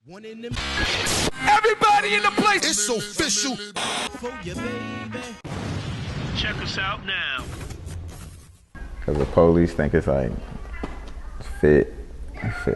One in them. Everybody in the place. It's official. For you, baby. Check us out now. Cause the police think it's like fit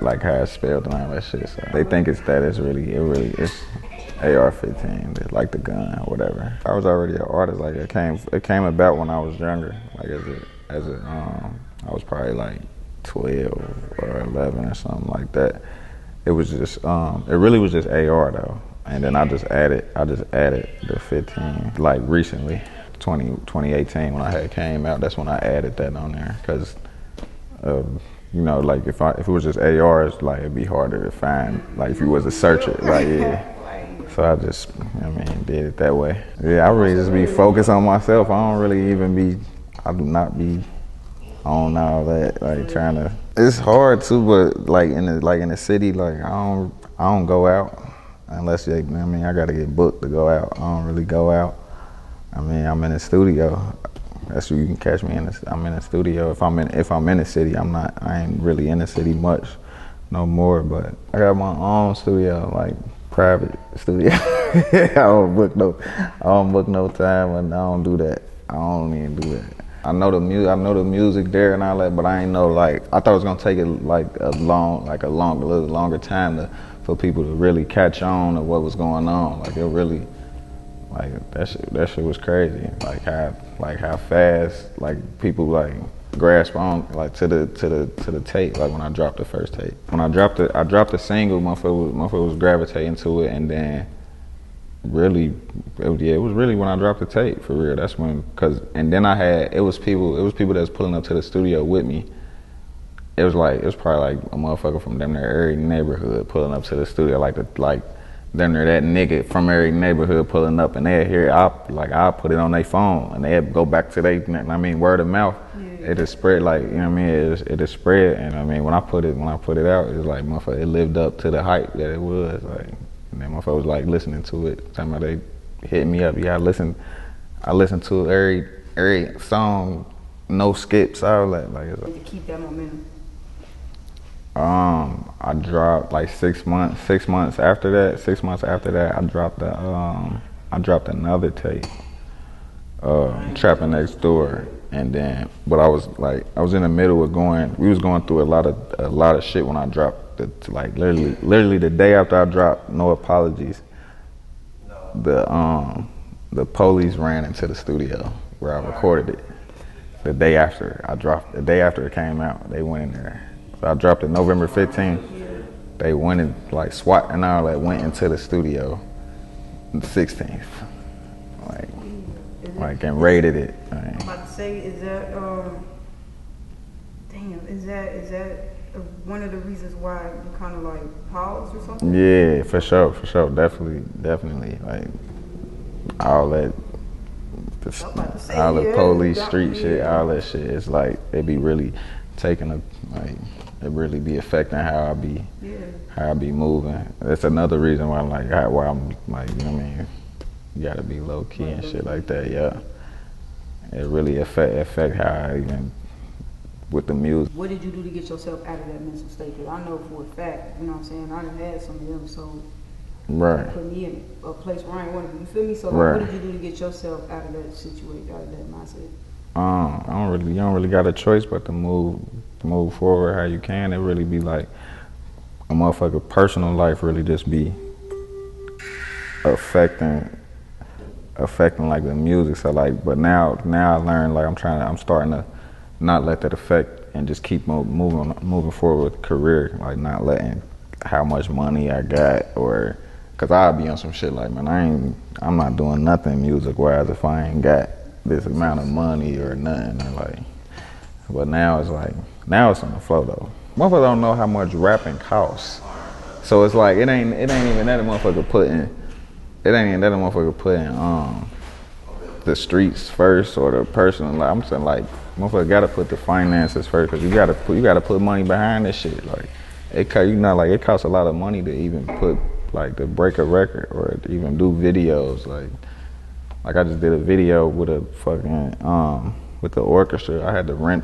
like how it's spelled and all that shit. So they think it's that. It's AR-15. It's like the gun or whatever. I was already an artist. Like it came about when I was younger. Like I was probably like 12 or 11 or something like that. It was just it really was just AR though. And then I just added the 15 like recently. 2018 when I had came out, that's when I added that on there because you know, like if it was just ARs, like it'd be harder to find, like if you was to search it, like yeah. So I just, did it that way. Yeah, I really just be focused on myself. I don't really I do not be on all that, like trying to. It's hard too, but like in the city, like I don't go out unless I gotta get booked to go out. I don't really go out. I'm in the studio. That's where you can catch me I'm in the studio. If I'm in the city, I ain't really in the city much no more, but I got my own studio, like private studio. I don't book no time and I don't do that. I don't even do that. I know the music there and all that, but I ain't know, like, I thought it was gonna take it like a little longer time for people to really catch on to what was going on. Like it really, like that shit was crazy. Like how fast like people like grasp on like to the tape. Like when I dropped the first tape. When I dropped the single, motherfucker was gravitating to it, and then really it was really when I dropped the tape for real. That's when and then it was people that was pulling up to the studio with me. It was probably like a motherfucker from damn near every neighborhood pulling up to the studio, like damn near that nigga from every neighborhood pulling up, and they'd hear I'll put it on their phone and they'd go back to word of mouth. Yeah. It just spread, like, you know what I mean? It just spread, and when I put it out, it was like motherfucker, it lived up to the hype that it was, like, and then motherfucker was like listening to it. Talking about they hit me up. Yeah, I listened to every song, no skips, all that. Like to keep that momentum. I dropped like 6 months after that, I dropped another tape, Trapping Next Door, and then, but I was in the middle of we was going through a lot of shit when I dropped literally the day after I dropped No Apologies, the police ran into the studio where I recorded it. The day after it came out, they went in there. So I dropped it November 15th. They went in, like SWAT and all that, went into the studio the 16th. And raided it. I'm about to say, is that one of the reasons why you kind of like paused or something? Yeah, for sure, definitely. Like all that, all the police street shit, all that shit. It's like they be really taking it really be affecting how I be moving. That's another reason why I'm like, why I'm like, you know what I mean? You gotta be low key and shit like that, yeah. It really affect how I even with the music. What did you do to get yourself out of that mental state? Because I know for a fact, you know what I'm saying, I done had some of them, so right. Put me in a place where I ain't want to be, you feel me? So right. What did you do to get yourself out of that situation, out of that mindset? You don't really got a choice but to move forward how you can. It really be like a motherfucker personal life really just be affecting like the music. So like, but now I learned, like I'm starting to not let that affect and just keep moving forward with the career. Like not letting how much money I got, or cause I'll be on some shit like, man, I'm not doing nothing music wise if I ain't got this amount of money or nothing, or like. But now it's on the flow though. Motherfuckers don't know how much rapping costs. So it's like it ain't even that a motherfucker putting the streets first or the personal life. I'm saying like motherfucker gotta put the finances first, cause you gotta put money behind this shit. Like it costs a lot of money to even put to break a record or to even do videos. Like I just did a video with a fucking with the orchestra. I had to rent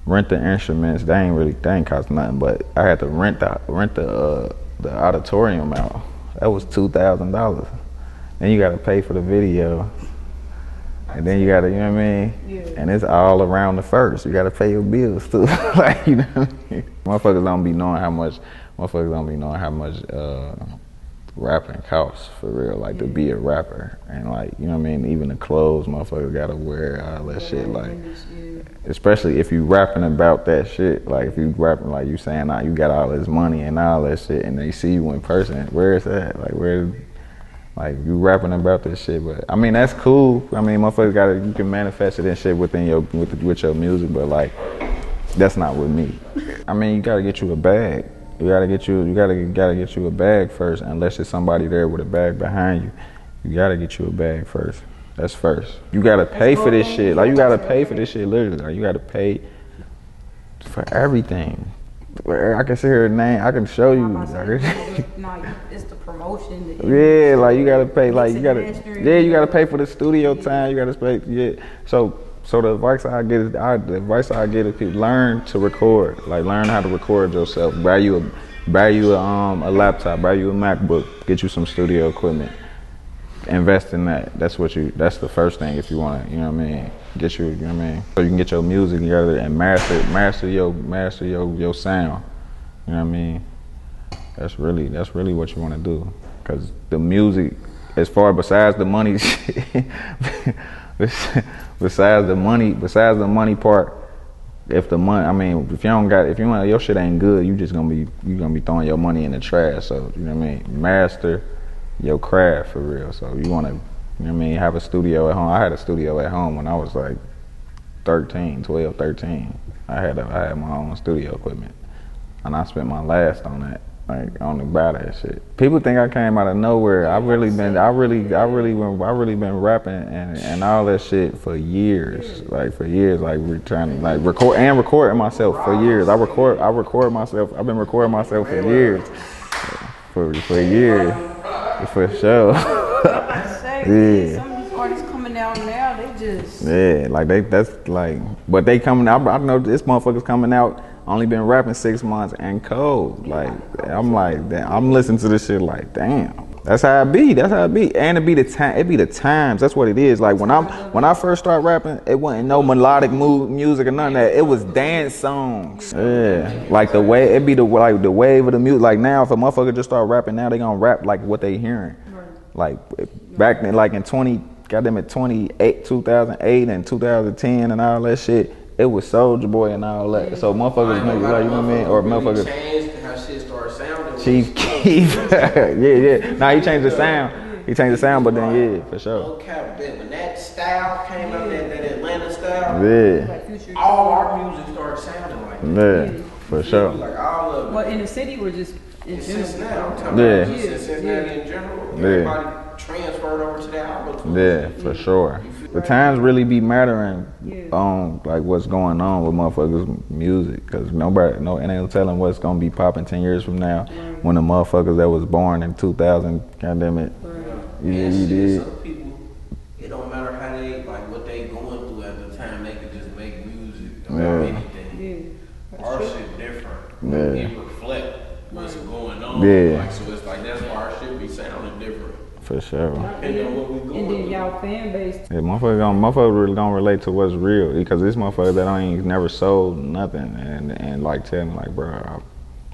rent the instruments. They ain't cost nothing, but I had to rent the auditorium out. That was $2,000. Then you gotta pay for the video. And then you gotta, you know what I mean? Yeah. And it's all around the first. You gotta pay your bills too. Like, you know what I mean? Motherfuckers don't be knowing how much rapping costs for real, like to be a rapper. And like, you know what I mean? Even the clothes motherfuckers gotta wear, all that shit. Like, especially if you rapping about that shit. Like if you rapping like you saying, you got all this money and all that shit, and they see you in person, where is that? Like you rapping about this shit, but I mean that's cool. I mean motherfuckers you can manifest it and shit within with your music, but like that's not with me. I mean you gotta get you a bag. You gotta get you a bag first, unless there's somebody there with a bag behind you. You gotta get you a bag first. That's first. You gotta pay for this shit. Like you gotta pay for this shit literally. Like you gotta pay for everything. I can see her name. I can show you. No, it's the promotion. Yeah, like you gotta pay. Like you gotta pay for the studio time. You gotta pay. Yeah. So the advice I get is people learn to record. Like learn how to record yourself. Buy you a laptop. Buy you a MacBook. Get you some studio equipment. Invest in that. That's the first thing if you want to, you know what I mean? Get you know what I mean? So you can get your music together and master your sound. You know what I mean? That's really what you want to do. Cause the music, as far besides the money, besides the money part, if your shit ain't good, you gonna be throwing your money in the trash. So you know what I mean? Master your craft for real. So you want to, you know what I mean, have a studio at home. I had a studio at home when I was like 13. I had my own studio equipment, and I spent my last on that, like on to buy that shit. People think I came out of nowhere. I really been rapping and all that shit for years. Like we're trying to like recording myself for years. I've been recording myself for years. For years. For sure. Yeah. Some of these artists coming out now, they just but they coming out. I know this motherfucker's coming out. Only been rapping 6 months and cold. Like I'm listening to this shit like damn. That's how it be. And it be the times. That's what it is. Like when I first started rapping, it wasn't no melodic music or none of that. It was dance songs. Yeah. Like the way the wave of the music. Like now, if a motherfucker just start rapping now, they gonna rap like what they hearing. Like back then, like in 2008, 2008 and 2010 and all that shit, it was Soulja Boy and all that. So motherfuckers make like, you know what I mean? Or motherfuckers changed how shit started sounding. Chief Keef. yeah. Nah, he changed the sound. But then yeah, for sure. No cap, when that style came out, that Atlanta style, yeah. All our music started sounding like that. Yeah, for sure. Like all of it. Well, in the city, we're just in Cincinnati. Yeah. In general. Everybody transferred over to that album. Yeah, for sure. The times really be mattering on like what's going on with motherfuckers' music, cause ain't no telling what's gonna be popping 10 years from now when the motherfuckers that was born in 2000, goddamn it, you did. Some people, it don't matter how they like what they going through at the time. They can just make music about anything. Our shit different. It reflect what's going on. Yeah. Like, so it's like that's why our shit be sounding different. For sure. Depending on what we going and then y'all fan base. Yeah, motherfuckers really gonna relate to what's real, because this motherfucker that ain't never sold nothing and like tell me like, bro,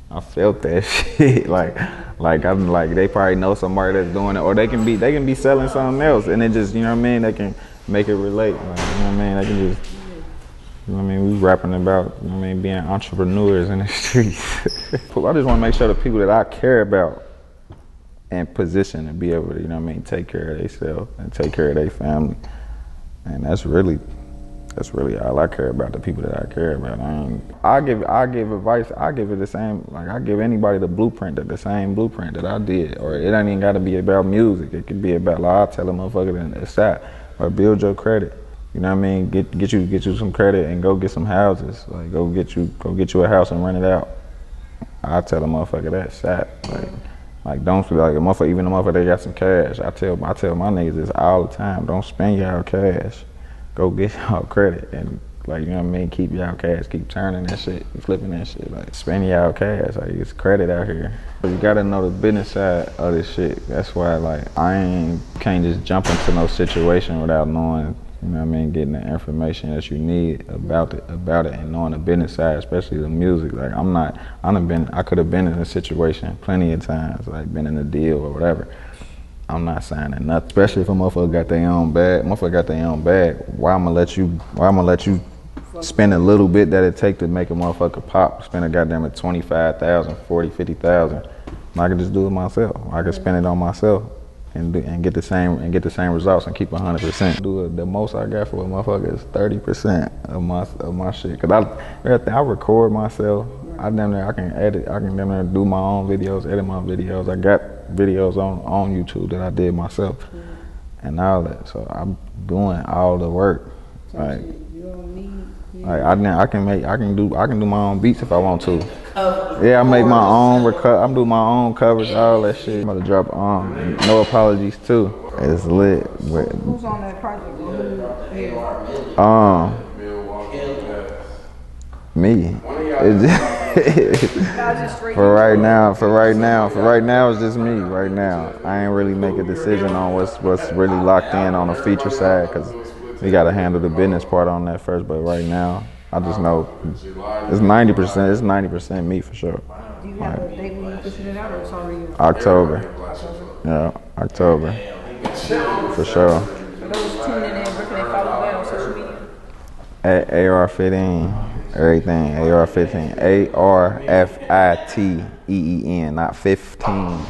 I felt that shit. like I'm like they probably know somebody that's doing it, or they can be selling something else, and it just, you know what I mean, they can make it relate. Like, you know what I mean, they can just, you know what I mean, we rapping about, you know what I mean, being entrepreneurs in the streets. I just want to make sure the people that I care about and position and be able to, you know what I mean, take care of themselves and take care of their family. And that's really all I care about, the people that I care about. I give advice, I give it the same, like I give anybody the same blueprint that I did. Or it ain't even gotta be about music. It could be about, like, I'll tell a motherfucker to stop or build your credit. You know what I mean? Get you some credit and go get some houses. Like go get you a house and rent it out. I'll tell a motherfucker that shot. Like don't feel like a motherfucker, even a motherfucker that got some cash. I tell my niggas this all the time. Don't spend y'all cash. Go get y'all credit and Like, you know what I mean? Keep y'all cash, keep turning that shit, flipping that shit. Like, spend y'all cash. Like, it's credit out here. You gotta know the business side of this shit. That's why, like, can't just jump into no situation without knowing, you know what I mean, getting the information that you need about it, and knowing the business side, especially the music. Like, I could have been in a situation plenty of times, like, been in a deal or whatever. I'm not signing nothing, especially if a motherfucker got their own bag. Why I'ma let you spend a little bit that it take to make a motherfucker pop? Spend a goddamn at 25,000, 40, 50,000. I can just do it myself. I can spend it on myself and get the same results and keep 100%. The most I got for a motherfucker is 30% of my shit. Cause I record myself. I can edit. I can damn near do my own videos, edit my videos. I got videos on YouTube that I did myself and all that. So I'm doing all the work. Like, I can do my own beats if I want to. Yeah, I make my own I'm doing my own covers, all that shit. I'm about to drop No Apologies too. It's lit. Who's on that project? Me. For right now, it's just me. Right now, I ain't really make a decision on what's really locked in on the feature side, because we gotta handle the business part on that first. But right now, I just know it's 90%. It's 90% me for sure. Do you have a date when you pushing it out, or it's already October. Yeah, October. For sure. For those tuning in, where can they follow that on social media? At AR15. Everything, AR15, ARFITEEN, not 15.